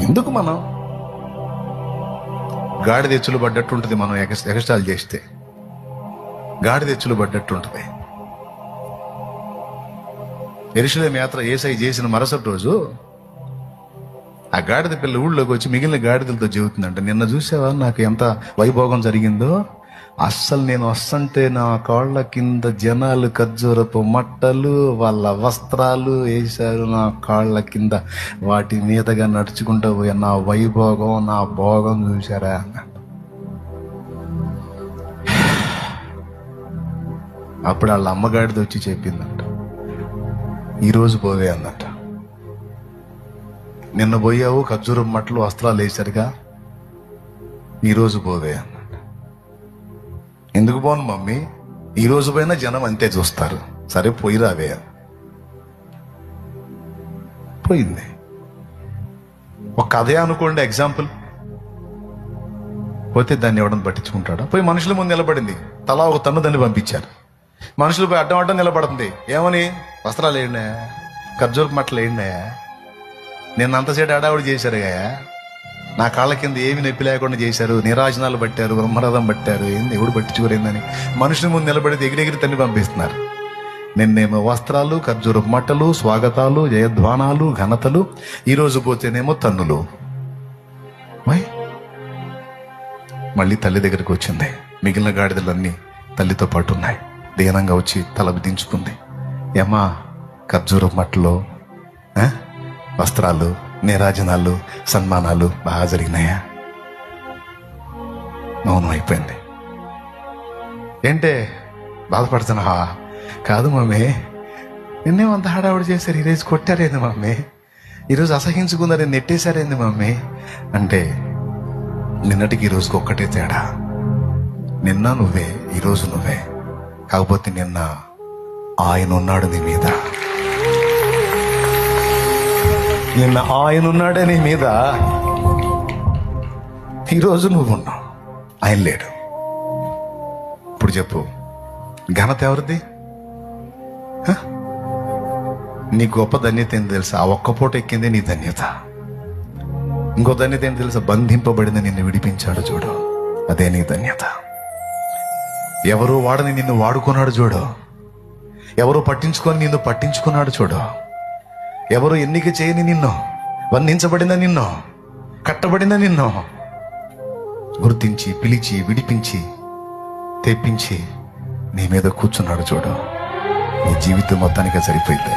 ఎందుకు మనం గాడిద ఎచ్చులు పడ్డట్టు ఉంటుంది. మనం ఎగస్టాల్ చేస్తే గాడిద ఎచ్చులు పడ్డట్టు ఉంటుంది. యెరూషలేము యాత్ర యేసయ్య చేసిన మరుసటి రోజు ఆ గాడిద పిల్ల ఊళ్ళోకి వచ్చి మిగిలిన గాడిదలతో చెబుతుందంట, నిన్న చూసావా నాకు ఎంత వైభోగం జరిగిందో, అస్సలు నేను వస్తుంటే నా కాళ్ళ కింద జనాలు ఖర్జూరపు మట్టలు వాళ్ళ వస్త్రాలు వేశారు నా కాళ్ళ కింద, వాటి మీదగా నడుచుకుంటూ పోయా, నా వైభోగం నా భోగం చూసారా అన్నాడు. అప్పుడు వాళ్ళ అమ్మగాడిది వచ్చి చెప్పిందంట, ఈరోజు పోవే అన్నట్ట. నిన్న పోయావు ఖర్జూరం మట్టలు వస్త్రాలు వేశారుగా, ఈరోజు పోవే అన్నట్ట. ఎందుకు పోను మమ్మీ, ఈ రోజు పోయినా జనం అంతే చూస్తారు, సరే పోయి రావే. పోయింది. ఒక కథే అనుకోండి, ఎగ్జాంపుల్. పోతే దాన్ని ఎవడని పట్టించుకుంటాడా? పోయి మనుషుల ముందు నిలబడింది, తలా ఒక తన్ను దాన్ని పంపించారు. మనుషులు పోయి అడ్డం అడ్డం నిలబడుతుంది. ఏమని? వస్త్రాలు వేయండి, ఖర్జూరపు మట్టలు వేయండి, నిన్న అంతసేటు అడావుడు చేశారు కదా, నా కాళ్ళ కింద ఏమి నొప్పి లేకుండా చేశారు, నీరాజనాలు పట్టారు, బ్రహ్మరథం పట్టారు, ఏంది ఎవడు పట్టించుకోరేందని మనుషుల ముందు నిలబడితే ఎగిరెగిరి తన్ని పంపిస్తున్నారు. నిన్నేమో వస్త్రాలు, ఖర్జూరపు మట్టలు, స్వాగతాలు, జయధ్వానాలు, ఘనతలు, ఈరోజు పోతేనేమో తన్నులు. మళ్ళీ తల్లి దగ్గరికి వచ్చింది. మిగిలిన గాడిదలన్నీ తల్లితో పాటు ఉన్నాయి. దీనంగా వచ్చి తల దించుకుంది. ఏమా, ఖర్జూరపు మట్టలు, వస్త్రాలు, నీరాజనాలు, సన్మానాలు బాగా జరిగినాయా? మౌనం అయిపోయింది. ఏంటే బాధపడుతున్నావా? కాదు మమ్మీ, నిన్నేమంత హడావుడి చేశారు, ఈరోజు కొట్టారేంది మమ్మీ, ఈరోజు అసహించుకున్నారే, నెట్టేశారేంది మమ్మీ అంటే, నిన్నటికి ఈ రోజుకి ఒక్కటే తేడా. నిన్న నువ్వే, ఈరోజు నువ్వే. కాకపోతే నిన్న ఆయన ఉన్నాడు నీ మీద, నిన్న ఆయన ఉన్నాడే నీ మీద, ఈరోజు నువ్వు ఉన్నావు, ఆయన లేడు. ఇప్పుడు చెప్పు, ఘనత ఎవరిది? నీ గొప్ప ధన్యత ఏంటి తెలుసా? ఆ ఒక్క పూట ఎక్కిందే నీ ధన్యత. ఇంకో ధన్యత ఏంటి తెలుసా? బంధింపబడింది నిన్ను విడిపించాడు చూడు, అదే నీ ధన్యత. ఎవరో వాడని నిన్ను వాడుకున్నాడు చూడు, ఎవరో పట్టించుకొని నిన్ను పట్టించుకున్నాడు చూడు, ఎవరో ఎన్నిక చేయని నిన్ను, వర్ణించబడిన నిన్ను, కట్టబడిన నిన్ను గుర్తించి పిలిచి విడిపించి తెప్పించి నీ మీద కూర్చున్నాడు చూడు, నీ జీవితం మొత్తానికి సరిపోయింది.